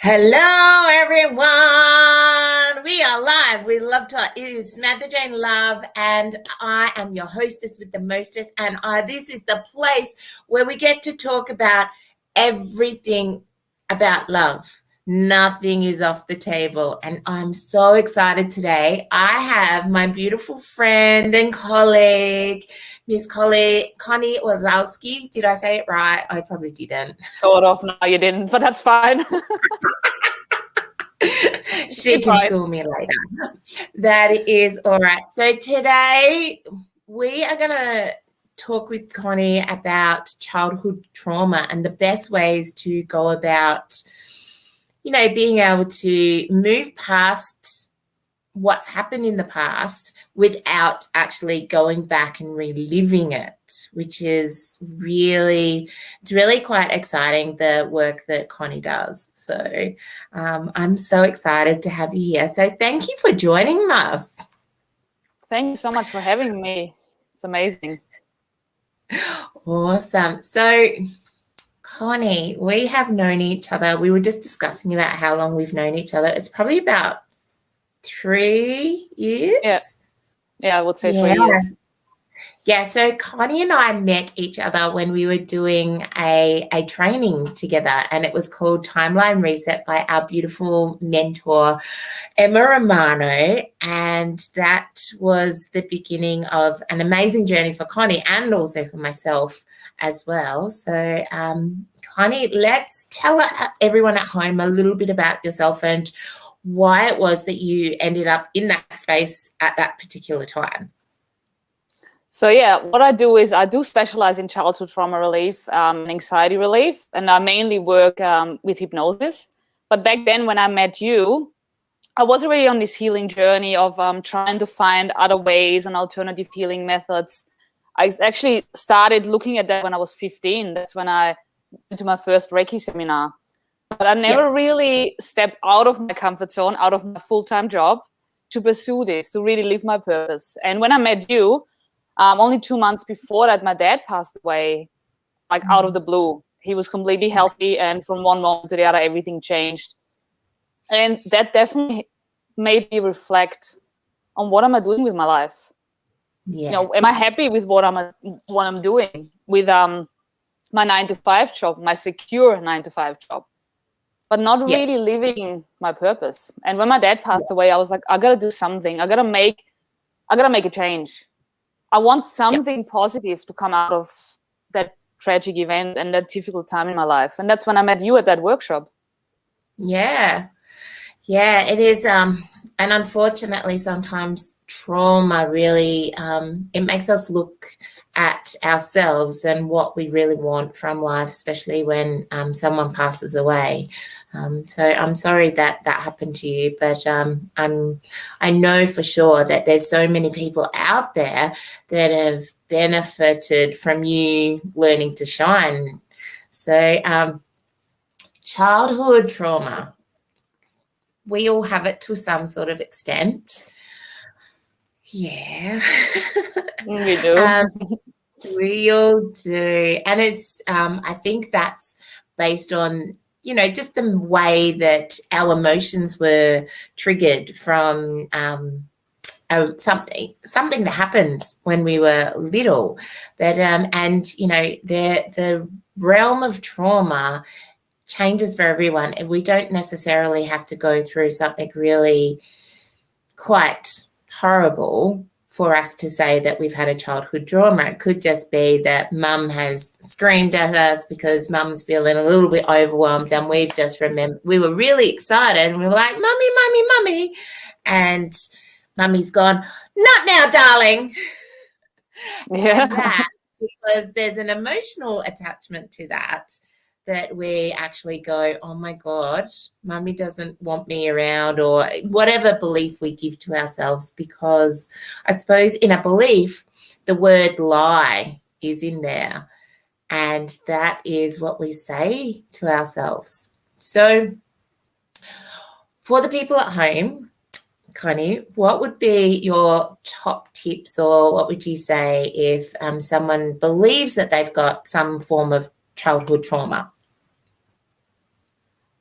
Hello, everyone. We are live. We love to. It is Samantha-Jayne Love, and I am your hostess with the mostest. And this is the place where we get to talk about everything about love. Nothing is off the table, and I'm so excited today. I have my beautiful friend and colleague, Miss Conny Wladkowski. Did I say it right? I probably didn't. Sort of. No, you didn't, but that's fine. She can school me later. That is all right. So today we are going to talk with Conny about childhood trauma and the best ways to go about, being able to move past what's happened in the past without actually going back and reliving it, which is really quite exciting, the work that Conny does. So I'm so excited to have you here. So thank you for joining us. Thank you so much for having me. It's amazing. Awesome. So Conny, we have known each other. We were just discussing about how long we've known each other. It's probably about 3 years. Yeah, I would say 3 years. Yeah, so Conny and I met each other when we were doing a training together, and it was called Timeline Reset by our beautiful mentor, Emma Romano, and that was the beginning of an amazing journey for Conny and also for myself as well. So, Conny, let's tell everyone at home a little bit about yourself and why it was that you ended up in that space at that particular time. So yeah, what I do is I do specialize in childhood trauma relief and anxiety relief, and I mainly work with hypnosis. But back then when I met you, I was already on this healing journey of trying to find other ways and alternative healing methods. I actually started looking at that when I was 15. That's when I went to my first Reiki seminar. But I never really stepped out of my comfort zone, out of my full-time job to pursue this, to really live my purpose. And when I met you, only 2 months before that, my dad passed away, like out of the blue. He was completely healthy, and from one moment to the other, everything changed. And that definitely made me reflect on what am I doing with my life? Yeah. Am I happy with what I'm doing with my 9-to-5 job, my secure 9-to-5 job? But not really living my purpose. And when my dad passed away, I was like, I gotta do something. I gotta make a change. I want something positive to come out of that tragic event and that difficult time in my life. And that's when I met you at that workshop. Yeah, it is. And unfortunately, sometimes trauma really, it makes us look at ourselves and what we really want from life, especially when someone passes away. So I'm sorry that happened to you, but I know for sure that there's so many people out there that have benefited from you learning to shine. So childhood trauma, we all have it to some sort of extent. Yeah. We do. We all do. And it's, I think that's based on, just the way that our emotions were triggered from something that happens when we were little. But, and, the realm of trauma changes for everyone. And we don't necessarily have to go through something really quite horrible for us to say that we've had a childhood trauma. It could just be that mum has screamed at us because mum's feeling a little bit overwhelmed, and we've just remembered we were really excited and we were like, mummy, mummy, mummy. And mummy's gone, not now, darling. Yeah. And that, because there's an emotional attachment to that we actually go, oh my God, mummy doesn't want me around, or whatever belief we give to ourselves, because I suppose in a belief, the word lie is in there, and that is what we say to ourselves. So for the people at home, Conny, what would be your top tips, or what would you say if someone believes that they've got some form of childhood trauma?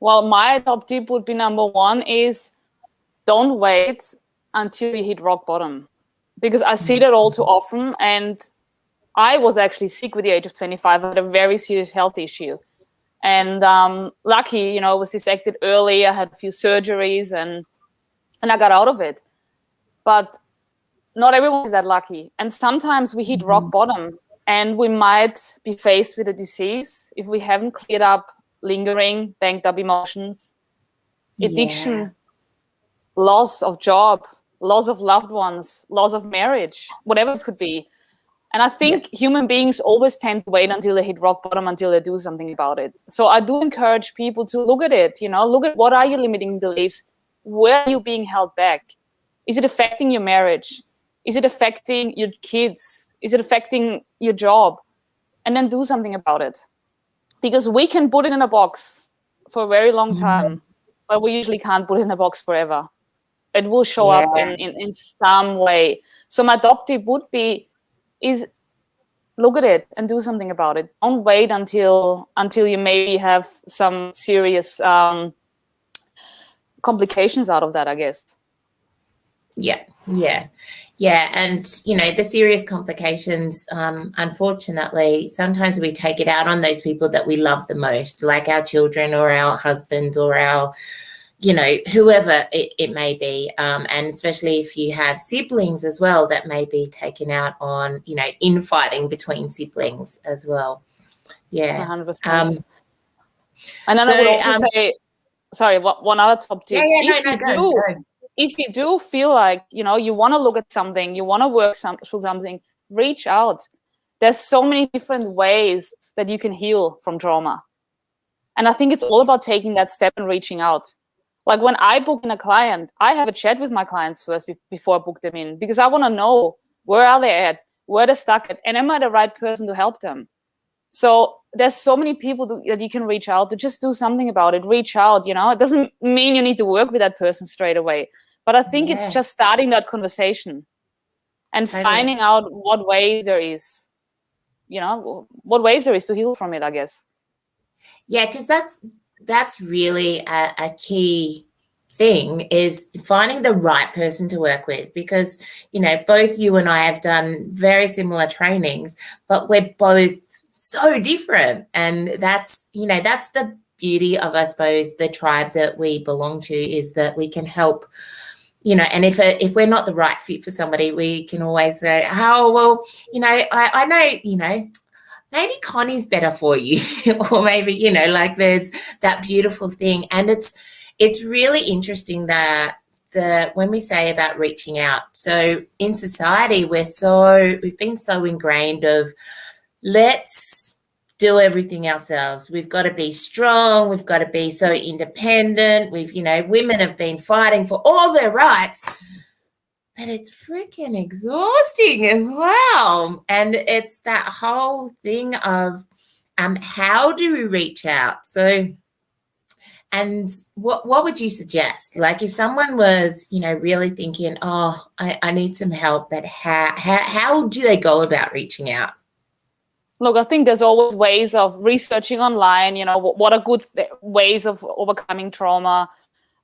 Well, my top tip would be number one is don't wait until you hit rock bottom, because I see that all too often. And I was actually sick with the age of 25. I had a very serious health issue. And lucky, I was suspected early. I had a few surgeries and I got out of it. But not everyone is that lucky. And sometimes we hit rock bottom and we might be faced with a disease if we haven't cleared up lingering, banked up emotions, addiction, loss of job, loss of loved ones, loss of marriage, whatever it could be. And I think human beings always tend to wait until they hit rock bottom, until they do something about it. So I do encourage people to look at it, look at what are your limiting beliefs? Where are you being held back? Is it affecting your marriage? Is it affecting your kids? Is it affecting your job? And then do something about it. Because we can put it in a box for a very long time, but we usually can't put it in a box forever. It will show up in some way. So my top tip would be, is look at it and do something about it. Don't wait until you maybe have some serious complications out of that, I guess. Yeah. And, the serious complications, unfortunately, sometimes we take it out on those people that we love the most, like our children or our husband or our, whoever it may be. And especially if you have siblings as well, that may be taken out on, infighting between siblings as well. Yeah. 100%. And then I would also say, sorry, one other top tip. If you do feel like, you want to look at something, you want to work through something, reach out. There's so many different ways that you can heal from trauma. And I think it's all about taking that step and reaching out. Like when I book in a client, I have a chat with my clients first before I book them in, because I want to know where are they at, where they're stuck at, and am I the right person to help them? So there's so many people that you can reach out to. Just do something about it. Reach out, It doesn't mean you need to work with that person straight away. But I think it's just starting that conversation and finding out what ways there is, what ways there is to heal from it, I guess. Yeah, because that's really a key thing, is finding the right person to work with, because, both you and I have done very similar trainings, but we're both so different. And that's the beauty of, I suppose, the tribe that we belong to, is that we can help, and if we're not the right fit for somebody, we can always say, oh, well, I know, maybe Connie's better for you, or maybe, there's that beautiful thing. And it's really interesting that when we say about reaching out, so in society, we've been so ingrained of, let's do everything ourselves. We've got to be strong. We've got to be so independent. Women have been fighting for all their rights, but it's freaking exhausting as well. And it's that whole thing of how do we reach out? So, and what would you suggest? Like if someone was, really thinking, oh, I need some help, but how do they go about reaching out? Look, I think there's always ways of researching online, what are good ways of overcoming trauma.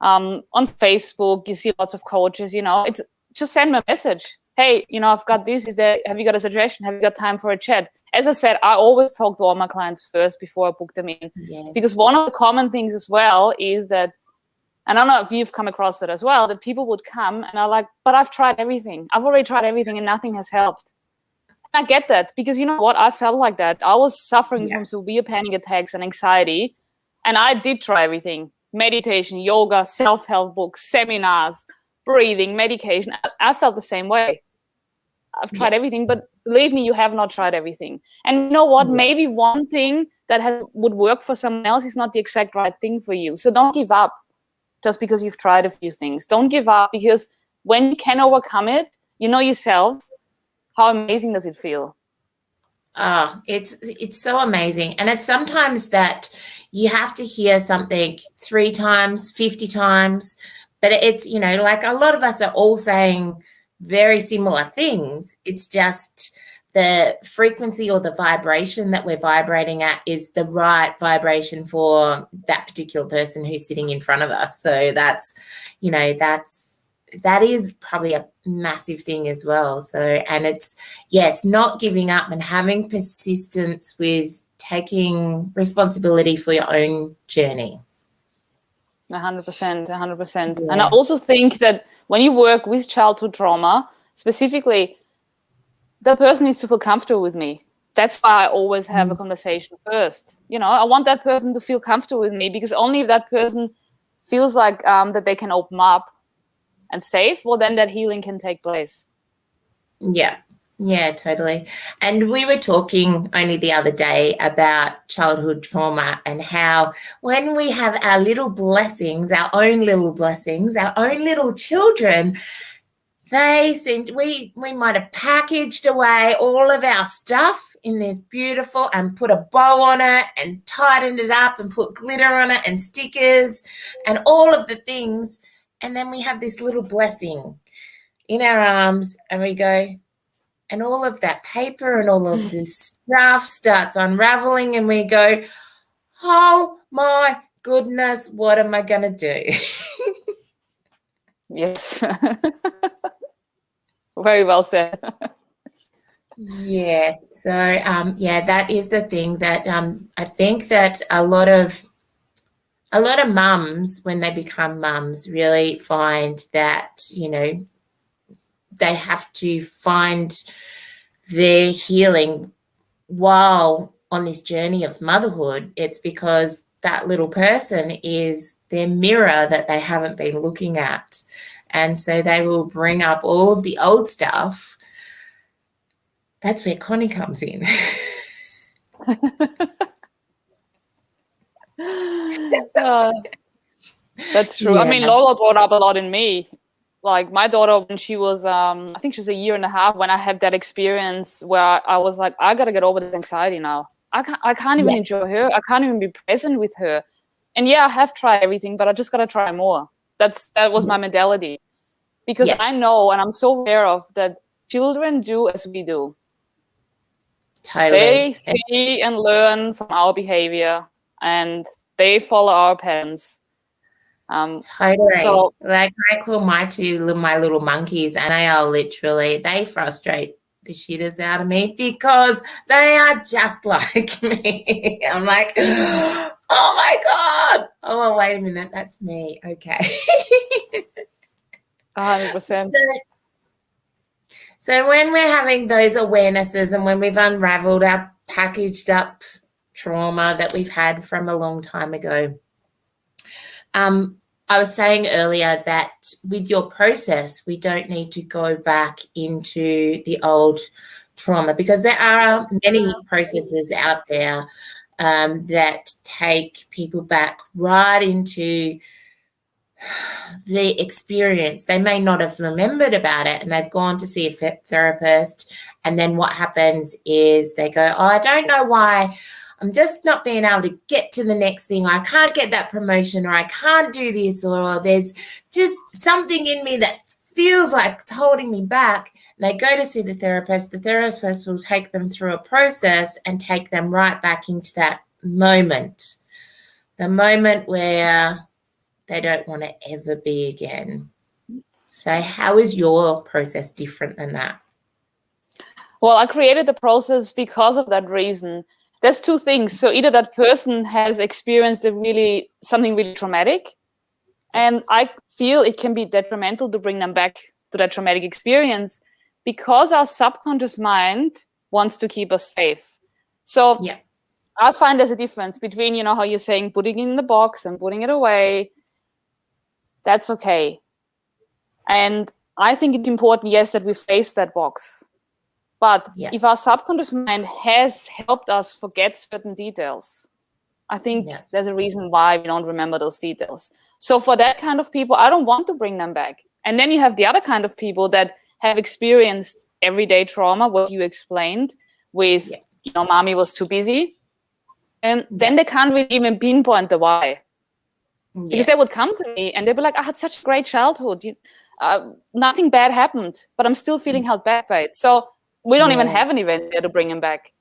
On Facebook, you see lots of coaches, it's just send me a message. Hey, I've got this. Have you got a suggestion? Have you got time for a chat? As I said, I always talk to all my clients first before I book them in. Yeah. Because one of the common things as well is that, and I don't know if you've come across it as well, that people would come and are like, but I've tried everything. I've already tried everything and nothing has helped. I get that, because you know what? I felt like that. I was suffering from severe panic attacks and anxiety, and I did try everything. Meditation, yoga, self-help books, seminars, breathing, medication. I felt the same way. I've tried everything, but believe me, you have not tried everything. And you know what? Maybe one thing that would work for someone else is not the exact right thing for you. So don't give up just because you've tried a few things. Don't give up, because when you can overcome it, you know yourself, how amazing does it feel? Oh, it's so amazing. And it's sometimes that you have to hear something 3 times, 50 times, but it's, like a lot of us are all saying very similar things. It's just the frequency or the vibration that we're vibrating at is the right vibration for that particular person who's sitting in front of us. So that's, you know, that is probably a massive thing as well. So, and it's, yes, not giving up and having persistence with taking responsibility for your own journey. 100%, 100%. And I also think that when you work with childhood trauma, specifically, the person needs to feel comfortable with me. That's why I always have a conversation first. You know, I want that person to feel comfortable with me, because only if that person feels like that they can open up and safe, well, then that healing can take place. Yeah, totally. And we were talking only the other day about childhood trauma and how when we have our little blessings, our own little blessings, our own little children, they seem, we might have packaged away all of our stuff in this beautiful and put a bow on it and tightened it up and put glitter on it and stickers and all of the things. And then we have this little blessing in our arms and we go, and all of that paper and all of this stuff starts unraveling and we go, oh my goodness, what am I going to do? Yes. Very well said. Yes. So, yeah, that is the thing that I think that a lot of mums, when they become mums, really find that, you know, they have to find their healing while on this journey of motherhood. It's because that little person is their mirror that they haven't been looking at. And so they will bring up all of the old stuff. That's where Conny comes in. That's true. Yeah. I mean, Lola brought up a lot in me. Like my daughter, when she was, I think she was 1.5 years, when I had that experience where I was like, I got to get over this anxiety now. I can't even enjoy her. I can't even be present with her. And yeah, I have tried everything, but I just got to try more. That was my mentality. Because I know, and I'm so aware of, that children do as we do. Totally. They see and learn from our behavior, and they follow our patterns. Totally. So, like, I call my little monkeys, and they are literally, they frustrate the shitters out of me because they are just like me. I'm like, oh my God. Oh, wait a minute. That's me. Okay. 100%. So when we're having those awarenesses and when we've unraveled our packaged up trauma that we've had from a long time ago, I was saying earlier that with your process, we don't need to go back into the old trauma because there are many processes out there that take people back right into the experience. They may not have remembered about it and they've gone to see a therapist, and then what happens is they go, oh, I don't know why I'm just not being able to get to the next thing. I can't get that promotion, or I can't do this, or there's just something in me that feels like it's holding me back. And they go to see the therapist. The therapist will take them through a process and take them right back into that moment, the moment where they don't want to ever be again. So how is your process different than that? Well, I created the process because of that reason. There's two things. So either that person has experienced something really traumatic, and I feel it can be detrimental to bring them back to that traumatic experience because our subconscious mind wants to keep us safe. So I find there's a difference between, you know, how you're saying putting it in the box and putting it away. That's okay. And I think it's important, yes, that we face that box. But if our subconscious mind has helped us forget certain details, I think there's a reason why we don't remember those details. So for that kind of people, I don't want to bring them back. And then you have the other kind of people that have experienced everyday trauma, what you explained with, you know, mommy was too busy. And then they can't really even pinpoint the why. Because they would come to me and they'd be like, I had such a great childhood. Nothing bad happened, but I'm still feeling held back by it. So We don't even have an event there to bring them back.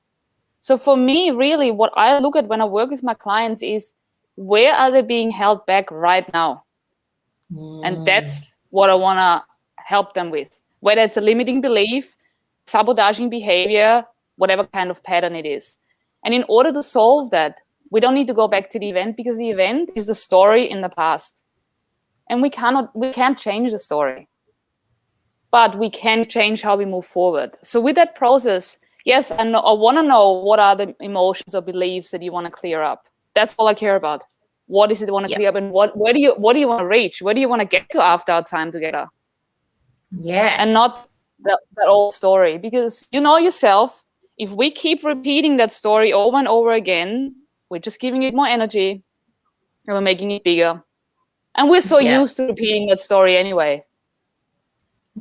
So for me, really, what I look at when I work with my clients is, where are they being held back right now? And that's what I want to help them with, whether it's a limiting belief, sabotaging behavior, whatever kind of pattern it is. And in order to solve that, we don't need to go back to the event, because the event is the story in the past. And we can't change the story, but we can change how we move forward. So with that process, yes, I want to know what are the emotions or beliefs that you want to clear up. That's all I care about. What is it you want to clear up, and what do you want to reach? Where do you want to get to after our time together? Yes. And not that old story, because you know yourself, if we keep repeating that story over and over again, we're just giving it more energy and we're making it bigger. And we're so used to repeating that story anyway.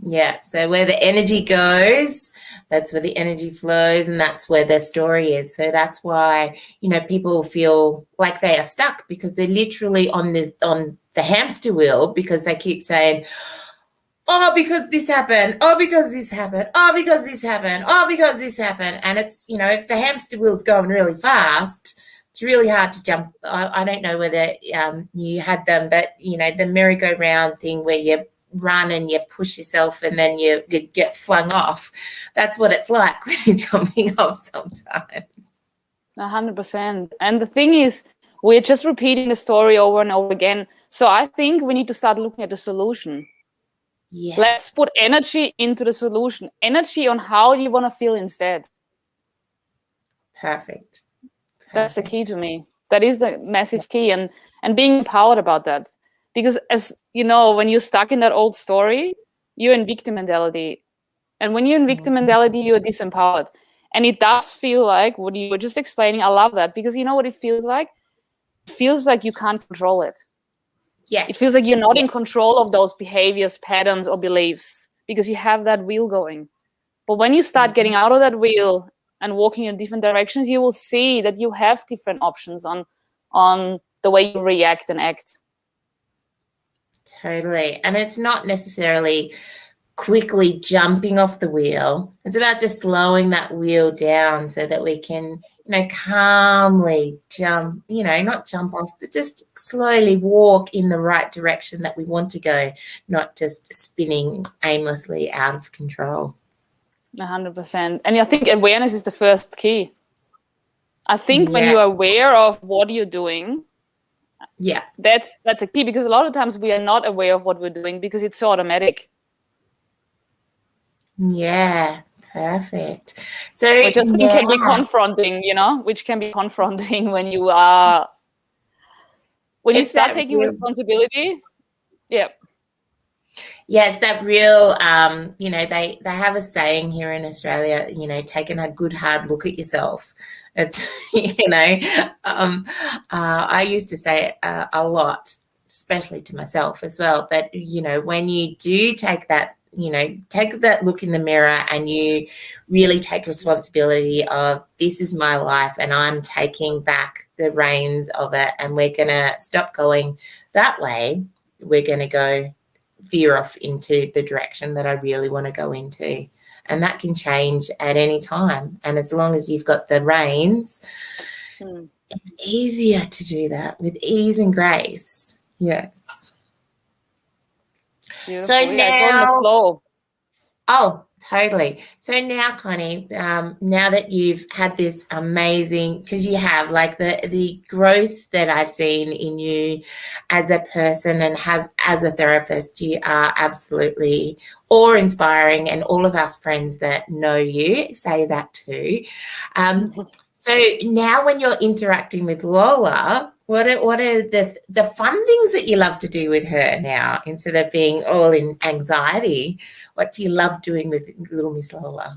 Yeah. So where the energy goes, that's where the energy flows, and that's where the story is. So that's why, you know, people feel like they are stuck, because they're literally on the hamster wheel, because they keep saying, oh, because this happened, oh, because this happened, oh, because this happened, oh, because this happened. And it's, you know, if the hamster wheel's going really fast, it's really hard to jump. I don't know whether you had them, but, you know, the merry-go-round thing where you run and you push yourself and then you get flung off. That's what it's like when you're jumping off sometimes. 100%. And the thing is, we're just repeating the story over and over again. So I think we need to start looking at the solution. Yes. Let's put energy into the solution, energy on how you want to feel instead. Perfect. That's the key to me. That is the massive key, and being empowered about that. Because, as you know, when you're stuck in that old story, you're in victim mentality. And when you're in victim mentality, you're disempowered. And it does feel like what you were just explaining. I love that, because you know what it feels like? It feels like you can't control it. Yes. It feels like you're not in control of those behaviors, patterns, or beliefs, because you have that wheel going. But when you start getting out of that wheel and walking in different directions, you will see that you have different options on the way you react and act. Totally. And it's not necessarily quickly jumping off the wheel. It's about just slowing that wheel down so that we can, you know, calmly jump, you know, not jump off, but just slowly walk in the right direction that we want to go, not just spinning aimlessly out of control. 100%. And I think awareness is the first key. I think when you're aware of what you're doing, that's a key, because a lot of times we are not aware of what we're doing because it's so automatic. Yeah, perfect. So which I think can be confronting, you know, which can be confronting when you start taking responsibility. Yeah. Yeah, it's that real, you know, they have a saying here in Australia, you know, taking a good hard look at yourself. It's, you know, I used to say it a lot, especially to myself as well, that, you know, when you do take that, you know, take that look in the mirror and you really take responsibility of, this is my life and I'm taking back the reins of it, and we're going to stop going that way. We're going to go veer off into the direction that I really want to go into. And that can change at any time. And as long as you've got the reins, it's easier to do that with ease and grace. Yes. Beautiful. So now, oh, totally. So now, Conny, now that you've had this amazing, because you have, like, the growth that I've seen in you as a person and as a therapist, you are absolutely awe-inspiring, and all of us friends that know you say that too. So now when you're interacting with Lola, what are the fun things that you love to do with her now, instead of being all in anxiety? What do you love doing with little Miss Lola?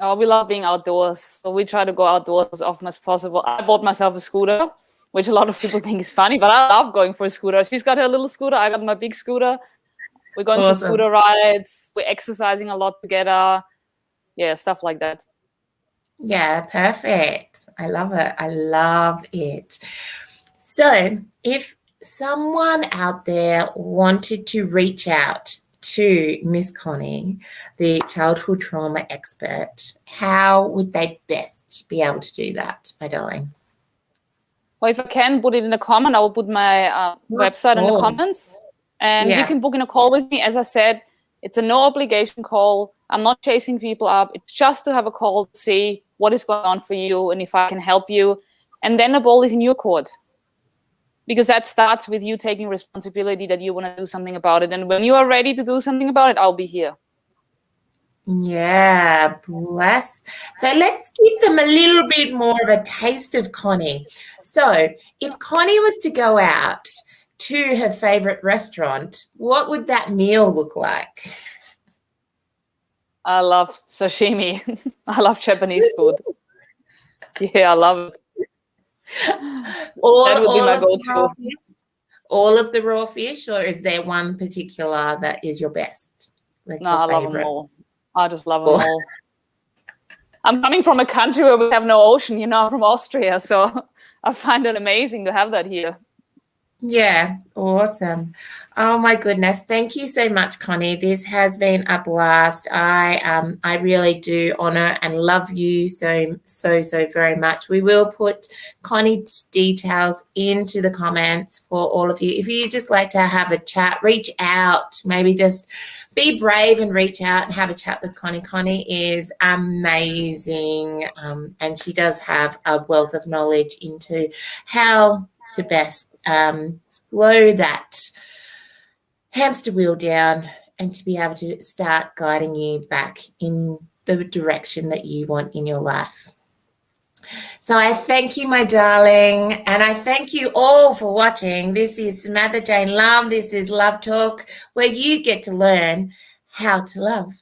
Oh, we love being outdoors. So we try to go outdoors as often as possible. I bought myself a scooter, which a lot of people think is funny, but I love going for a scooter. She's got her little scooter. I got my big scooter. We're going for scooter rides. We're exercising a lot together. Yeah, stuff like that. Yeah, perfect. I love it. I love it. So if someone out there wanted to reach out to Miss Conny, the childhood trauma expert, how would they best be able to do that, my darling? Well, if I can put it in a comment, I will put my website in the comments. And you can book in a call with me. As I said, it's a no obligation call. I'm not chasing people up. It's just to have a call to see what is going on for you and if I can help you. And then the ball is in your court. Because that starts with you taking responsibility that you want to do something about it. And when you are ready to do something about it, I'll be here. Yeah, bless. So let's give them a little bit more of a taste of Conny. So if Conny was to go out to her favorite restaurant, what would that meal look like? I love sashimi. I love Japanese food. Yeah, I love it. That would be my go-to. All of the raw fish, or is there one particular that is your best? Like no, I love them all. I just love them all. I'm coming from a country where we have no ocean, you know, I'm from Austria, so I find it amazing to have that here. Yeah, awesome. Oh my goodness. Thank you so much, Conny. This has been a blast. I really do honor and love you so very much. We will put Conny's details into the comments for all of you. If you just like to have a chat, reach out, maybe just be brave and reach out and have a chat with Conny. Conny is amazing, and she does have a wealth of knowledge into how to best slow that hamster wheel down and to be able to start guiding you back in the direction that you want in your life. So I thank you, my darling, and I thank you all for watching. This is Samantha-Jayne Love. This is Love Talk, where you get to learn how to love.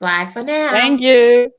Bye for now. Thank you.